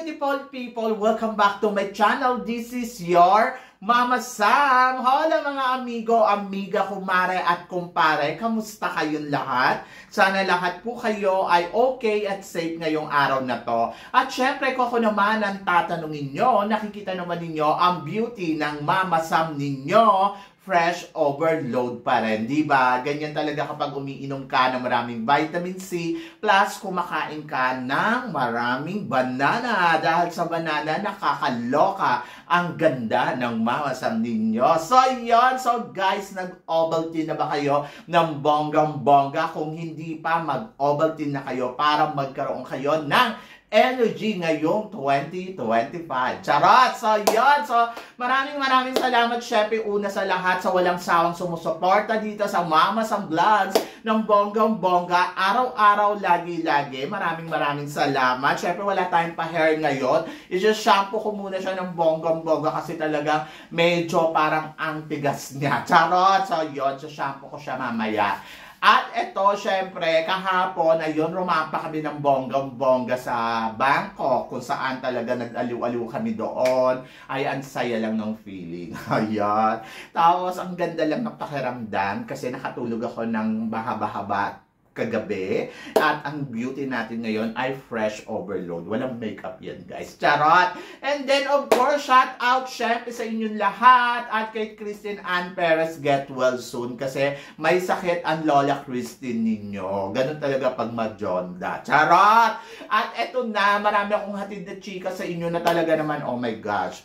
beautiful people! Welcome back to my channel. This is your Mama Sam. Hola mga amigo, amiga, kumare at kumpare. Kamusta kayong lahat? Sana lahat po kayo ay okay at safe ngayong araw na to. At syempre, kung ako naman ang tatanungin nyo, nakikita naman ninyo ang beauty ng Mama Sam ninyo. Fresh overload pa rin, di ba? Ganyan talaga kapag umiinom ka ng maraming vitamin C, plus kumakain ka ng maraming banana. Dahil sa banana, nakakaloka ang ganda ng Mama Sam ninyo. So, yun. So, guys, nag-Ovaltine na ba kayo ng bonggang-bongga? Kung hindi pa, mag-Ovaltine na kayo para magkaroon kayo ng energy ngayong 2025. Charot! So, yun. So, maraming salamat, syempre, una sa lahat sa walang sawang sumusuporta dito sa Mama Sam Vlogs ng bonggang-bongga. Araw-araw, lagi-lagi. Maraming salamat. Syempre, wala tayong pa-hair ngayon. I-just shampoo ko muna siya ng bonggang-bongga kasi talagang medyo parang ang tigas niya. Charot! So, yun. So, shampoo ko siya mamaya. At ito, syempre, kahapon, ayun, rumampa kami ng bonggang-bongga sa Bangkok, kung saan talaga nag-aliw-aliw kami doon. Ay, ang saya lang ng feeling. Ayan. Tapos, ang ganda lang ng pakiramdam kasi nakatulog ako ng bahaba-haba kagabi. At ang beauty natin ngayon ay fresh overload. Walang makeup yan, guys. Charot! And then, of course, shout out, syempre, sa inyong lahat. At kay Christine Ann Perez, get well soon. Kasi may sakit ang Lola Christine ninyo. Ganun talaga pag magjonda. Charot! At eto na, marami akong hatid na chika sa inyo na talaga naman, oh my gosh,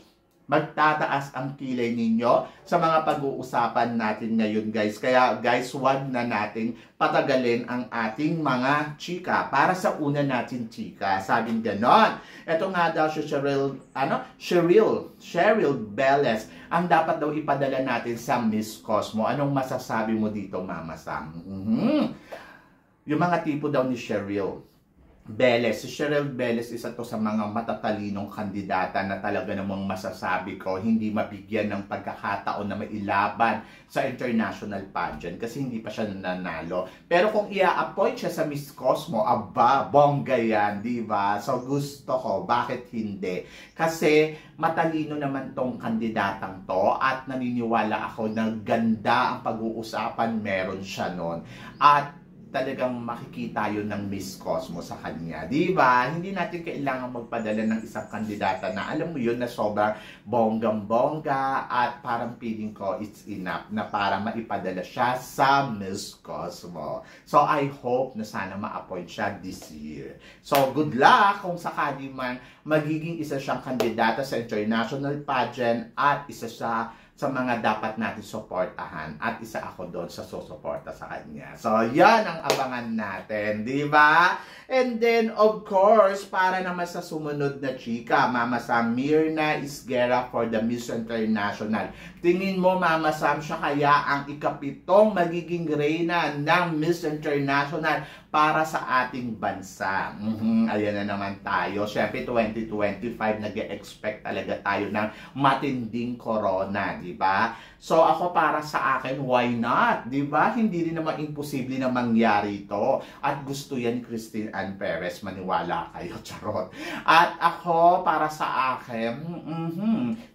magtataas ang kilay ninyo sa mga pag-uusapan natin ngayon, guys. Kaya, guys, wag na natin patagalin ang ating mga chika para sa una natin chika. Sabing ganon. Ito nga daw si Cheryl Beles ang dapat daw ipadala natin sa Miss Cosmo. Anong masasabi mo dito, Mama Sam? Yung mga tipo daw ni Cheryl Beles. Si Cheryl Beles, isa to sa mga matatalinong kandidata na talaga namang masasabi ko hindi mabigyan ng pagkakataon na mailaban sa international pageant kasi hindi pa siya nanalo. Pero kung i-appoint siya sa Miss Cosmo, aba, bongga yan, di ba? So gusto ko, bakit hindi? Kasi matalino naman tong kandidatang to at naniniwala ako na ganda ang pag-uusapan meron siya nun. At talagang makikita yun ng Miss Cosmo sa kanya. Di ba? Hindi natin kailangan magpadala ng isang kandidata na alam mo yun na sobrang bonggang-bongga at parang feeling ko it's enough na para maipadala siya sa Miss Cosmo. So I hope na sana ma-appoint siya this year. So good luck kung sakali man magiging isa siyang kandidata sa international pageant at isa siya sa mga dapat natin suportahan at isa ako doon sa susuporta sa kanya. So, yan ang abangan natin, di ba? And then, of course, para naman sa sumunod na chika, Mama Sam, Myrna Isguera for the Miss International. Tingin mo, Mama Sam, siya kaya ang ikapitong magiging reyna ng Miss International para sa ating bansa? Ayan na naman tayo. Siyempre, 2025, nag-expect talaga tayo ng matinding corona, di ba? So, ako para sa akin, why not? Di ba? Hindi rin naman imposible na mangyari ito. At gusto yan, Christine Ann Perez, maniwala kayo, charot. At ako, para sa akin,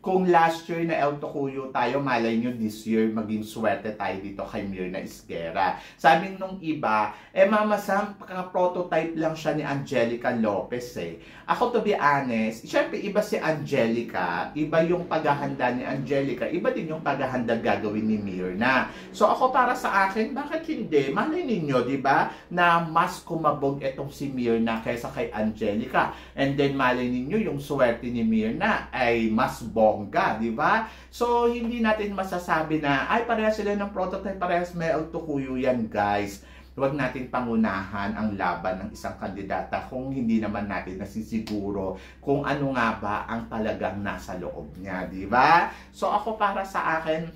kung last year na El Tocuyo tayo, malay nyo this year, maging swerte tayo dito kay Myrna Isguera. Sabi nung iba, Mama Sam, prototype lang siya ni Angelica Lopez eh. Ako, to be honest, syempre iba si Angelica, iba yung paghahanda ni Angelica, iba din yung paghahanda gagawin ni Myrna. So ako para sa akin, bakit hindi? Malay ninyo, di ba, na mas kumabog itong si Myrna kaysa kay Angelica. And then malay ninyo, yung swerte ni Myrna ay mas bongga, di ba? So hindi natin masasabi na, ay parehas sila ng prototype, parehas may El Tocuyo yan, guys. Huwag natin pangunahan ang laban ng isang kandidata kung hindi naman natin nasisiguro kung ano nga ba ang talagang nasa loob niya, di ba? So ako para sa akin,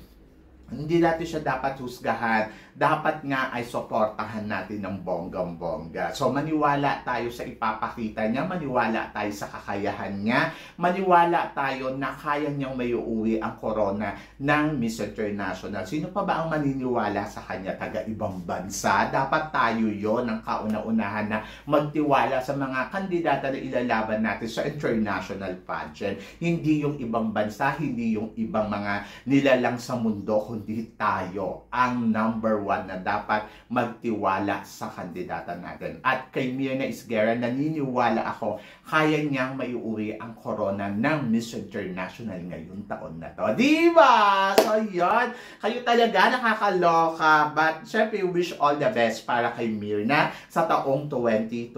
hindi natin siya dapat husgahan. Dapat nga ay suportahan natin ng bonggang-bongga. So maniwala tayo sa ipapakita niya, maniwala tayo sa kakayahan niya, maniwala tayo na kaya niyang maiuwi ang corona ng Miss International. Sino pa ba ang maniniwala sa kanya? Taga ibang bansa? Dapat tayo yon ang kauna-unahan na magtiwala sa mga kandidata na ilalaban natin sa international pageant. Hindi yung ibang bansa, hindi yung ibang mga nilalang sa mundo, kundi tayo ang number 1 na dapat magtiwala sa kandidata natin. At kay Myrna Isguera, naniniwala ako kaya niyang maiuwi ang corona ng Miss International ngayong taon na to. Diba? So yun, kayo talaga nakakaloka. But syempre, wish all the best para kay Myrna sa taong 2025.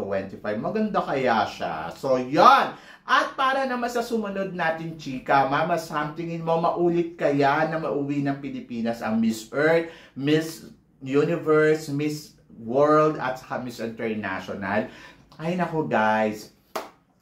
Maganda kaya siya. So yun. At para naman sa sumunod natin, chika, Mama Sam, tingin mo maulit kaya na mauwi ng Pilipinas ang Miss Earth, Miss Universe, Miss World, at saka Miss International? Ay nako guys,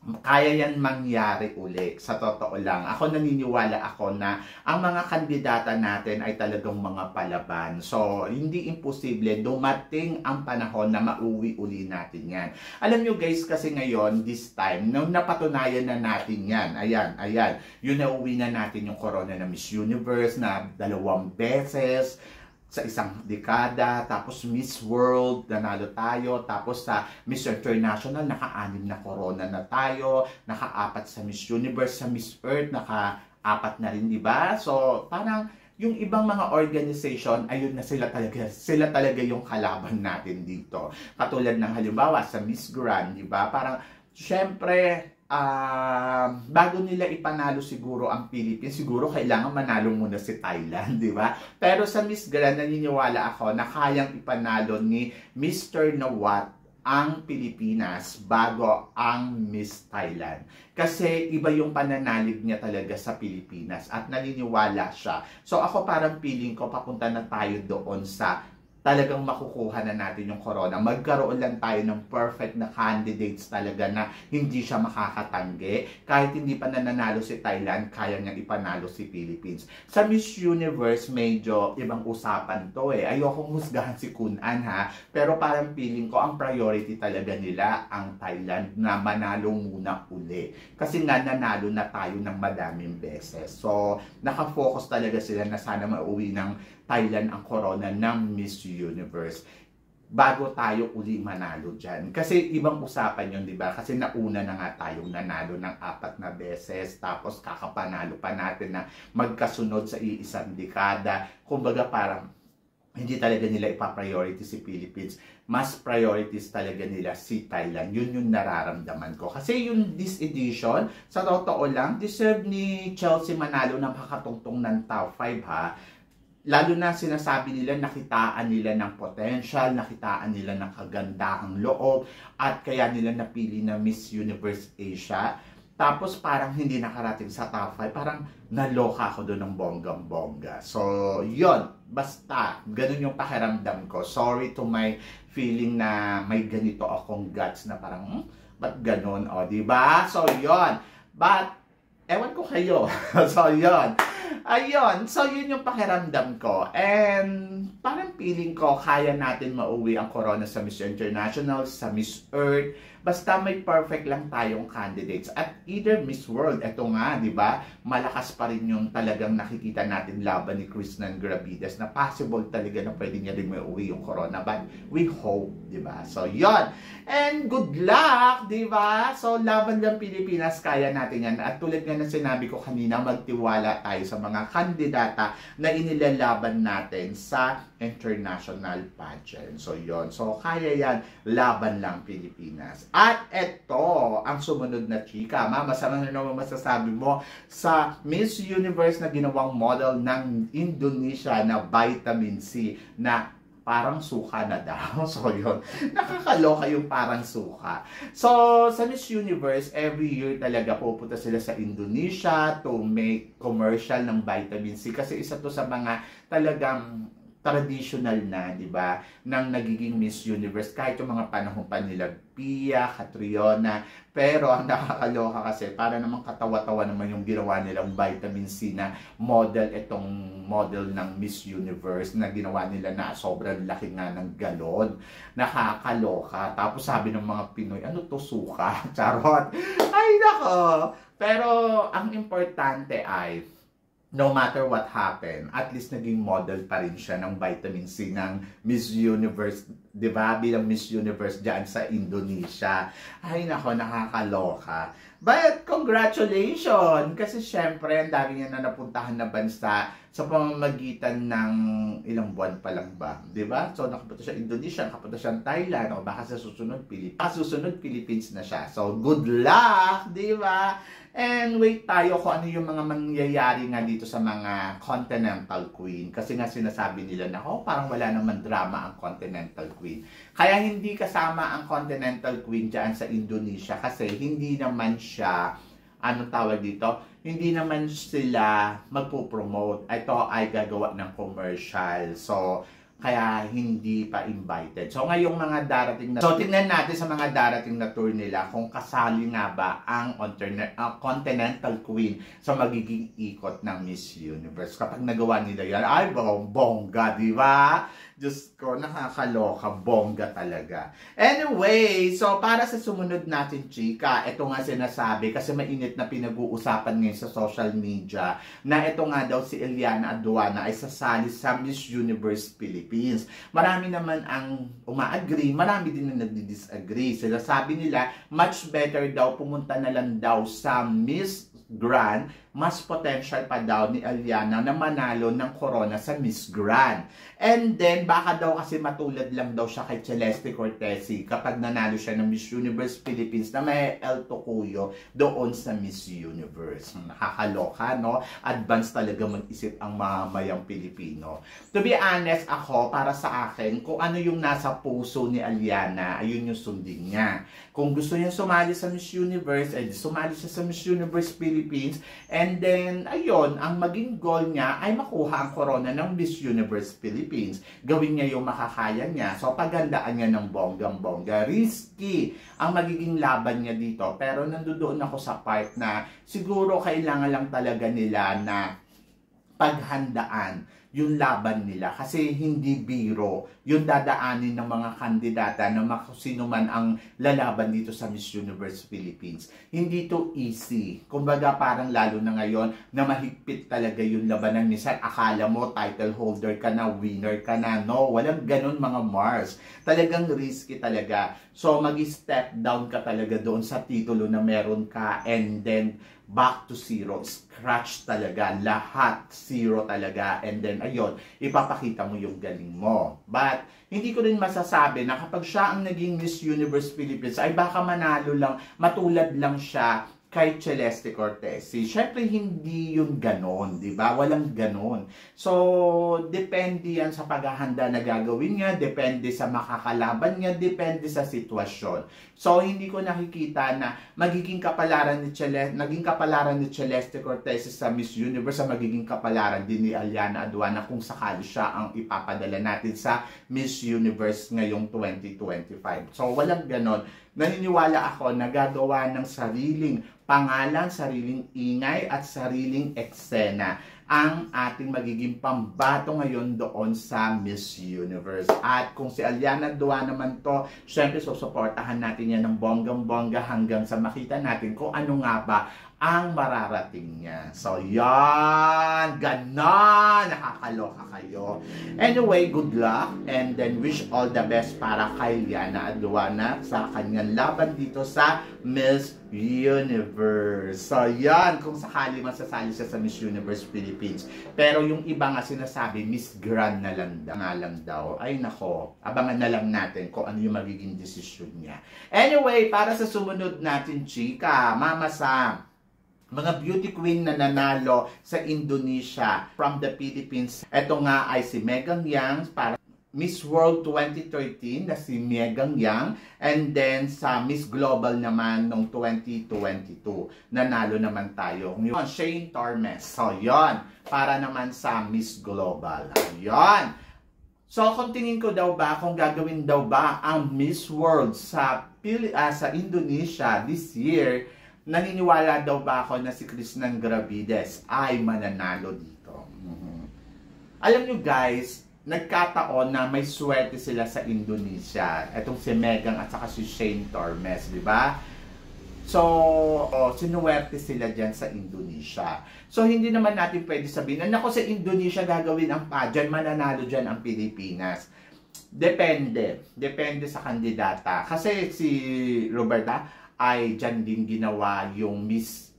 kaya yan mangyari uli. Sa totoo lang, ako naniniwala ako na ang mga kandidata natin ay talagang mga palaban. So, hindi imposible, dumating ang panahon na mauwi uli natin yan. Alam nyo guys, kasi ngayon, this time, nung napatunayan na natin yan, ayan, yun nauwi na natin yung corona na Miss Universe na 2 beses, sa isang dekada, tapos Miss World, nanalo tayo, tapos sa Miss International, naka-6 na corona na tayo, naka-4 sa Miss Universe, sa Miss Earth, naka-4 na rin, di ba? So, parang yung ibang mga organization, ayun na sila talaga yung kalaban natin dito. Katulad ng halimbawa sa Miss Grand, di ba? Parang, syempre, bago nila ipanalo siguro ang Philippines, siguro kailangan manalo muna si Thailand, di ba? Pero sa Miss Grand, naniniwala ako na kayang ipanalo ni Mr. Nawat ang Pilipinas bago ang Miss Thailand. Kasi iba yung pananalig niya talaga sa Pilipinas at naniniwala siya. So ako parang feeling ko papunta na tayo doon sa talagang makukuha na natin yung corona. Magkaroon lang tayo ng perfect na candidates talaga na hindi siya makakatanggi. Kahit hindi pa nananalo si Thailand, kaya niyang ipanalo si Philippines. Sa Miss Universe, medyo ibang usapan to eh. Ayokong husgahan si Kun-an ha. Pero parang feeling ko, ang priority talaga nila ang Thailand na manalo muna uli. Kasi nga nanalo na tayo ng madaming beses. So, nakafocus talaga sila na sana mauwi ng Thailand ang corona ng Miss Universe bago tayo uli manalo dyan. Kasi ibang usapan yun, di ba? Kasi nauna na nga tayong nanalo ng 4 na beses, tapos kakapanalo pa natin na magkasunod sa iisang dekada. Kumbaga parang hindi talaga nila ipa-priority si Philippines. Mas priorities talaga nila si Thailand. Yun yung nararamdaman ko. Kasi yung this edition, sa totoo lang, deserve ni Chelsea manalo ng makatungtong ng top 5 ha. Lalo na sinasabi nila, nakitaan nila ng potential, nakitaan nila ng kagandahang loob, at kaya nila napili na Miss Universe Asia. Tapos parang hindi nakarating sa top 5, parang naloka ako doon ng bonggang-bongga. So, yon, basta, ganun yung pakiramdam ko. Sorry to my feeling na may ganito akong guts na parang, ba't ganun? O, diba? So, yon. But, ewan ko kayo. So, yon. Ayun, so yun yung pakiramdam ko. And parang feeling ko kaya natin mauwi ang corona sa Miss International, sa Miss Earth. Basta may perfect lang tayong candidates. At either Miss World, eto nga, di ba? Malakas pa rin yung talagang nakikita natin laban ni Krishnan Gravides na possible talaga na pwede niya rin mauwi yung corona. But we hope, di ba? So yun. And good luck, di ba? So laban ng Pilipinas, kaya natin yan. At tulad nga na sinabi ko kanina, magtiwala tayo sa mga kandidata na inilalaban natin sa international pageant. So yun. So kaya yan, laban lang Pilipinas. At eto, ang sumunod na chika. Mama, sana na naman masasabi mo sa Miss Universe na ginawang model ng Indonesia na vitamin C na parang suka na daw. So yun, nakakaloka yung parang suka. So sa Miss Universe, every year talaga pupunta sila sa Indonesia to make commercial ng vitamin C. Kasi isa to sa mga talagang traditional na, di ba, ng nagiging Miss Universe, kahit yung mga panahon pa nila Pia, Catriona, pero ang nakakaloka kasi, para namang katawa-tawa naman yung ginawa nilang Vitamin C na model, itong model ng Miss Universe na ginawa nila na sobrang laki nga ng galon. Nakakaloka. Tapos sabi ng mga Pinoy, ano to, suka? Charot. Ay, nako. Pero ang importante ay, no matter what happened, at least naging model pa rin siya ng Vitamin C ng Miss Universe, di ba? Bilang Miss Universe dyan sa Indonesia. Ay nako, nakakaloka. But congratulations! Kasi syempre, ang dami niya na napuntahan na bansa sa pamamagitan ng ilang buwan pa lang ba? Di ba? So nakapunta siya Indonesia, nakapunta siya Thailand, o baka sa susunod Philippines na siya. So good luck! Di ba? And wait tayo kung ano yung mga mangyayari nga dito sa mga Continental Queen. Kasi nga sinasabi nila na, oh, parang wala naman drama ang Continental Queen. Kaya hindi kasama ang Continental Queen dyan sa Indonesia kasi hindi naman siya, ano tawag dito? Hindi naman sila magpo-promote. Ito ay gagawa ng commercial. So, kaya hindi pa invited. So ngayong mga darating na, so tingnan natin sa mga darating na tour nila kung kasali nga ba ang Continental Queen sa magiging ikot ng Miss Universe. Kapag nagawa nila yan, ay bongga, di ba? Diyos ko, nakakaloka, bongga talaga. Anyway, so para sa sumunod natin, chika, ito nga sinasabi, kasi mainit na pinag-uusapan ngayon sa social media, na ito nga daw si Eliana Aduana ay sasali sa Miss Universe Philippines. Marami naman ang uma-agree, marami din na nagdi-disagree. Sila sabi nila, much better daw pumunta na lang daw sa Miss Grand, mas potential pa daw ni Eliana na manalo ng corona sa Miss Grand. And then, baka daw kasi matulad lang daw siya kay Celeste Cortesi kapag nanalo siya ng Miss Universe Philippines na may El Tocuyo doon sa Miss Universe. Nakakaloka, no? Advance talaga mag-isip ang mamayang Pilipino. To be honest, ako, para sa akin, kung ano yung nasa puso ni Eliana, ayun yung sundin niya. Kung gusto niya sumali sa Miss Universe, eh sumali siya sa Miss Universe Philippines. And then, ayun, ang maging goal niya ay makuha ang corona ng Miss Universe Philippines. Gawin niya yung makakaya niya. So, paghandaan niya ng bonggang-bongga. Risky ang magiging laban niya dito. Pero nandoon ako sa part na siguro kailangan lang talaga nila na paghandaan yung laban nila kasi hindi biro yung dadaanin ng mga kandidata na sino man ang lalaban dito sa Miss Universe Philippines. Hindi to easy. Kumbaga parang lalo na ngayon na mahigpit talaga yung labanan. Minsan akala mo title holder ka na, winner ka na. No, walang ganun mga Mars. Talagang risky talaga. So mag-step down ka talaga doon sa titulo na meron ka and then back to zero, scratch talaga, lahat zero talaga, and then ayun, ipapakita mo yung galing mo. But hindi ko rin masasabi na kapag siya ang naging Miss Universe Philippines ay baka manalo lang, matulad lang siya kay Celeste Cortesi. Siyempre, hindi yun ganon, di ba? Walang ganon. So, depende yan sa paghahanda na gagawin niya, depende sa makakalaban niya, depende sa sitwasyon. So, hindi ko nakikita na magiging kapalaran ni Celeste Cortesi sa Miss Universe, sa magiging kapalaran din ni Eliana Aduana kung sakali siya ang ipapadala natin sa Miss Universe ngayong 2025. So, walang ganon. Naniniwala ako na gagawa ng sariling pangalan, sariling ingay at sariling eksena ang ating magiging pambato ngayon doon sa Miss Universe. At kung si Eliana Aduana naman to, syempre susuportahan natin yan ng bonggang-bongga hanggang sa makita natin kung ano nga ba ang mararating niya. So, yan! Ganon! Nakakaloka kayo. Anyway, good luck and then wish all the best para kay Eliana Aduana sa kanyang laban dito sa Miss Universe. So, yan! Kung sakali masasali siya sa Miss Universe Philippines. Pero yung iba nga sinasabi, Miss Grand na lang daw. Ay nako, abangan na lang natin kung ano yung magiging desisyon niya. Anyway, para sa sumunod natin, chika, Mama Sam, mga beauty queen na nanalo sa Indonesia from the Philippines. Ito nga ay si Megan Yang para Miss World 2013 na si Megan Yang, and then sa Miss Global naman noong 2022 nanalo naman tayo yung Shane Tormes. So yon, para naman sa Miss Global. Yon. So, kung tingin ko daw ba, kung gagawin daw ba ang Miss World sa Indonesia this year, naniniwala daw ba ako na si Krishnan Gravides ay mananalo dito? Alam nyo guys, nagkataon na may swerte sila sa Indonesia. Etong si Megan at saka si Shane Tormes, di ba? So, sinuwerte sila dyan sa Indonesia. So, hindi naman natin pwede sabihin, nako sa Indonesia gagawin ang pageant, mananalo dyan ang Pilipinas. Depende. Depende sa kandidata. Kasi si Roberta ay dyan din ginawa yung Miss,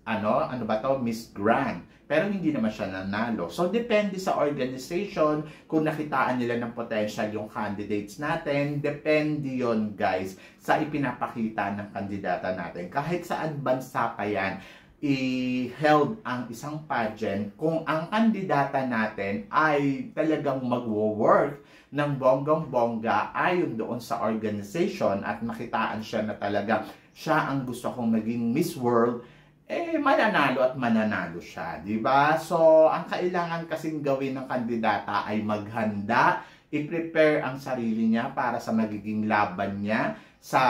Miss Grand. Pero hindi naman siya nanalo. So, depende sa organization kung nakitaan nila ng potential yung candidates natin. Depende yon guys, sa ipinapakita ng kandidata natin. Kahit saan bansa pa yan, i-held ang isang pageant kung ang kandidata natin ay talagang magwo-work ng bonggang-bongga ayon doon sa organization at makitaan siya na talaga siya ang gusto kong maging Miss World, mananalo at mananalo siya, di ba? So, ang kailangan kasing gawin ng kandidata ay maghanda, i-prepare ang sarili niya para sa magiging laban niya sa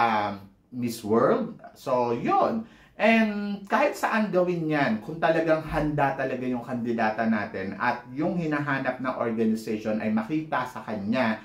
Miss World. So, yun. And kahit saan gawin yan, kung talagang handa talaga yung kandidata natin at yung hinahanap na organization ay makita sa kanya,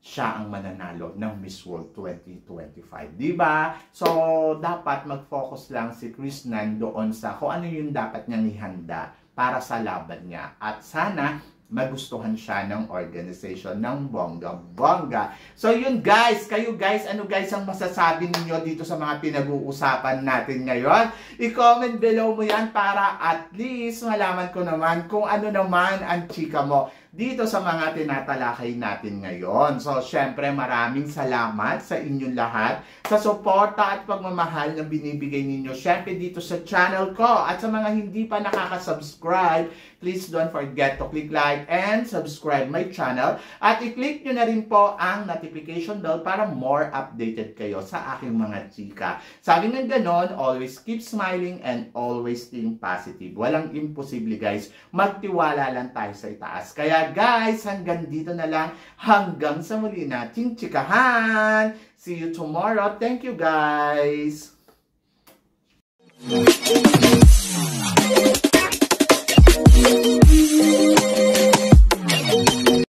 siya ang mananalo ng Miss World 2025. Diba? So, dapat mag-focus lang si Krishnan doon sa kung ano yung dapat niyang ihanda para sa laban niya. At sana, magustuhan siya ng organization ng bongga-bongga. So, yun guys. Kayo guys, ano guys ang masasabi ninyo dito sa mga pinag-uusapan natin ngayon? I-comment below mo yan para at least malaman ko naman kung ano naman ang chika mo dito sa mga tinatalakay natin ngayon. So, syempre, maraming salamat sa inyong lahat sa suporta at pagmamahal na binibigay ninyo. Syempre, dito sa channel ko. At sa mga hindi pa nakaka-subscribe, please don't forget to click like and subscribe my channel. At i-click nyo na rin po ang notification bell para more updated kayo sa aking mga chika. Sabi nga ganon, always keep smiling and always think positive. Walang imposible guys. Magtiwala lang tayo sa itaas. Kaya guys, hanggang dito na lang. Hanggang sa muli nating chikahan. See you tomorrow. Thank you guys.